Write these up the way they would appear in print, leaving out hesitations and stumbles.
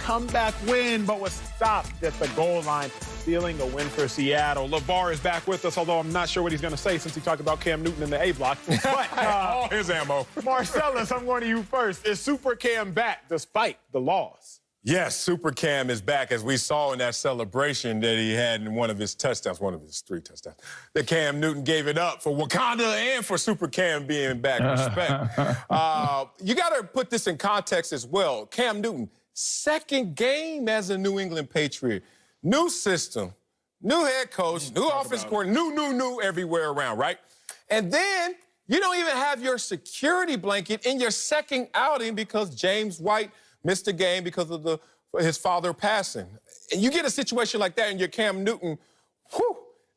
comeback win, but was stopped at the goal line, stealing a win for Seattle. Lavar is back with us, although I'm not sure what he's going to say since he talked about Cam Newton in the A block. But all his ammo. Marcellus, I'm going to you first. Is Super Cam back despite the loss? Yes, Super Cam is back, as we saw in that celebration that he had in one of his touchdowns, one of his 3 touchdowns. That Cam Newton gave it up for Wakanda and for Super Cam being back. Respect. You got to put this in context as well. Cam Newton, second game as a New England Patriot. New system, new head coach, new offense coordinator, new everywhere around, right? And then you don't even have your security blanket in your second outing because James White missed a game because of his father passing. And you get a situation like that and you're Cam Newton,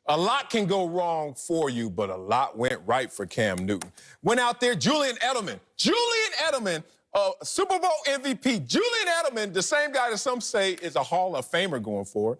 a lot can go wrong for you, but a lot went right for Cam Newton. Went out there, Julian Edelman, Super Bowl MVP. Julian Edelman, the same guy that some say is a Hall of Famer going forward,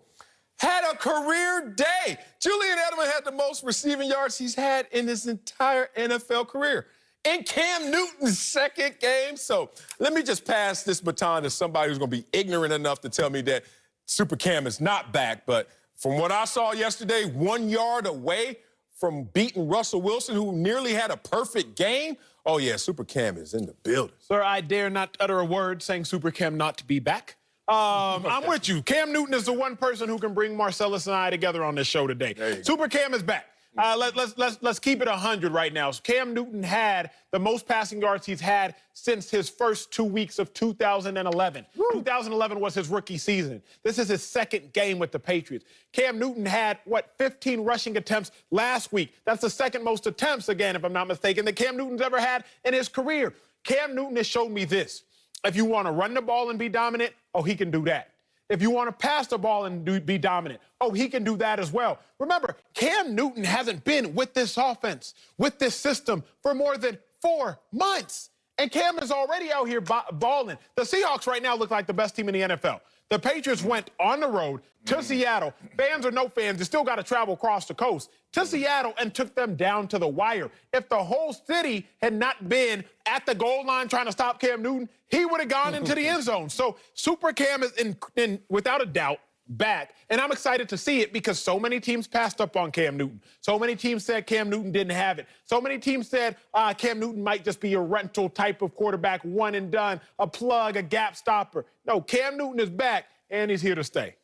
had a career day. Julian Edelman had the most receiving yards he's had in his entire NFL career. In Cam Newton's second game. So let me just pass this baton to somebody who's going to be ignorant enough to tell me that Super Cam is not back. But from what I saw yesterday, 1 yard away from beating Russell Wilson, who nearly had a perfect game. Oh, yeah, Super Cam is in the building. Sir, I dare not utter a word saying Super Cam not to be back. I'm with you. Cam Newton is the one person who can bring Marcellus and I together on this show today. Super Cam is back. Let's keep it 100 right now. So Cam Newton had the most passing yards he's had since his first 2 weeks of 2011. 2011 was his rookie season. This is his second game with the Patriots. Cam Newton had, 15 rushing attempts last week. That's the second most attempts, again, if I'm not mistaken, that Cam Newton's ever had in his career. Cam Newton has shown me this. If you want to run the ball and be dominant, oh, he can do that. If you want to pass the ball and be dominant, oh, he can do that as well. Remember, Cam Newton hasn't been with this offense, with this system for more than 4 months. And Cam is already out here balling. The Seahawks right now look like the best team in the NFL. The Patriots went on the road to Seattle. Fans or no fans, they still got to travel across the coast to Seattle and took them down to the wire. If the whole city had not been at the goal line trying to stop Cam Newton, he would have gone into the end zone. So Super Cam is, without a doubt, back. And I'm excited to see it because so many teams passed up on Cam Newton. So many teams said Cam Newton didn't have it. So many teams said Cam Newton might just be a rental type of quarterback, one and done, a plug, a gap stopper. No, Cam Newton is back, and he's here to stay.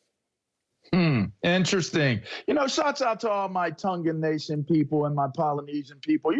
Interesting. Shouts out to all my Tongan Nation people and my Polynesian people.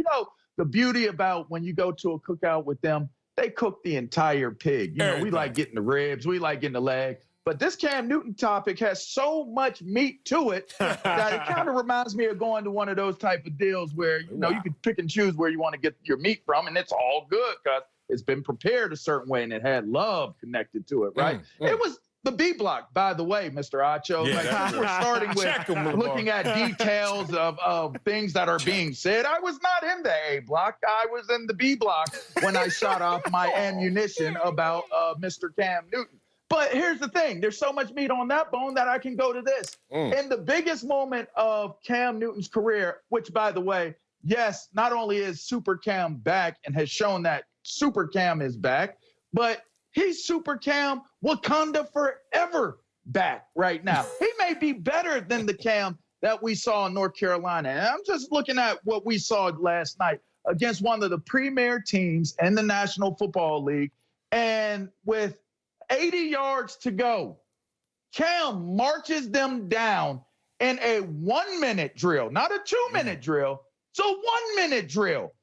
The beauty about when you go to a cookout with them, they cook the entire pig. We like getting the ribs. We like getting the leg. But this Cam Newton topic has so much meat to it that it kind of reminds me of going to one of those type of deals where, you can pick and choose where you want to get your meat from, and it's all good because it's been prepared a certain way and it had love connected to it, right? It was the B block, by the way, Mr. Acho. We're starting with looking at details of things that are being said. I was not in the A block. I was in the B block when I shot off my ammunition about Mr. Cam Newton. But here's the thing. There's so much meat on that bone that I can go to this. In the biggest moment of Cam Newton's career, which, by the way, yes, not only is Super Cam back and has shown that Super Cam is back, but he's Super Cam Wakanda forever back right now. He may be better than the Cam that we saw in North Carolina. And I'm just looking at what we saw last night against one of the premier teams in the National Football League. And with 80 yards to go, Cam marches them down in a 1-minute drill, not a 2-minute drill. It's a 1-minute drill.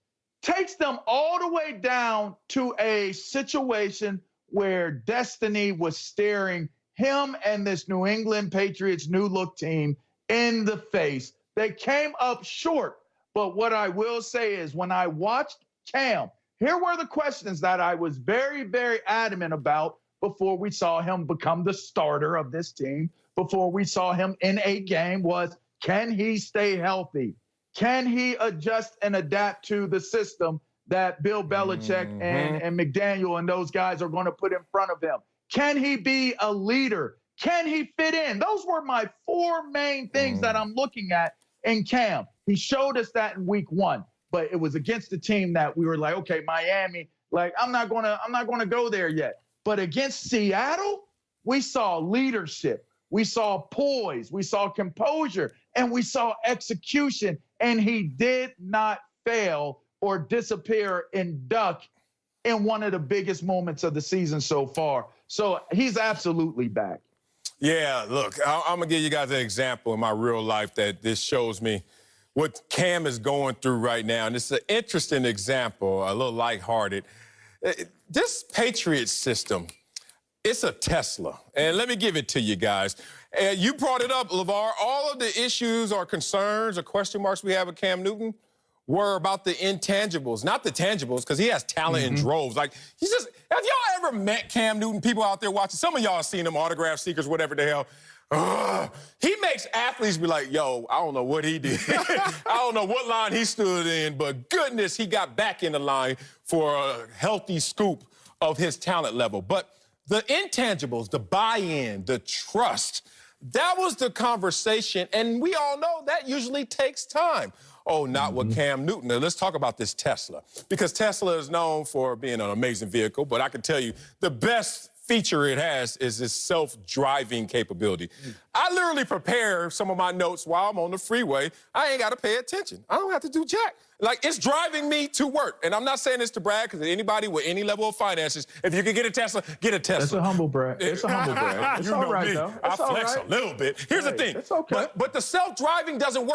Takes them all the way down to a situation where destiny was staring him and this New England Patriots new look team in the face. They came up short. But what I will say is when I watched Cam, here were the questions that I was very, very adamant about before we saw him become the starter of this team, before we saw him in a game was, can he stay healthy? Can he adjust and adapt to the system that Bill Belichick and McDaniel and those guys are going to put in front of him? Can he be a leader? Can he fit in? Those were my 4 main things that I'm looking at in Cam. He showed us that in week 1, but it was against the team that we were like, okay, Miami, like I'm not gonna go there yet. But against Seattle, we saw leadership, we saw poise, we saw composure, and we saw execution. And he did not fail or disappear and duck in one of the biggest moments of the season so far. So he's absolutely back. Yeah, look, I'm going to give you guys an example in my real life that this shows me what Cam is going through right now. And it's an interesting example, a little lighthearted. This Patriot system, it's a Tesla. And let me give it to you guys. You brought it up, Lavar. All of the issues or concerns or question marks we have with Cam Newton were about the intangibles, not the tangibles, because he has talent in droves. Like, he's just, have y'all ever met Cam Newton? People out there watching, some of y'all have seen him, autograph seekers, whatever the hell. He makes athletes be like, yo, I don't know what he did. I don't know what line he stood in, but goodness, he got back in the line for a healthy scoop of his talent level. But the intangibles, the buy-in, the trust, that was the conversation, and we all know that usually takes time. Oh, not with Cam Newton. Now, let's talk about this Tesla, because Tesla is known for being an amazing vehicle, but I can tell you the best feature it has is this self-driving capability. I literally prepare some of my notes while I'm on the freeway. I ain't got to pay attention. I don't have to do jack. Like, it's driving me to work. And I'm not saying this to brag, because anybody with any level of finances, if you can get a Tesla, get a Tesla. That's a humble brag. It's a humble brag. It's you all know right, me. though. I It's all flex right. a little bit. Here's the thing. It's okay. But the self-driving doesn't work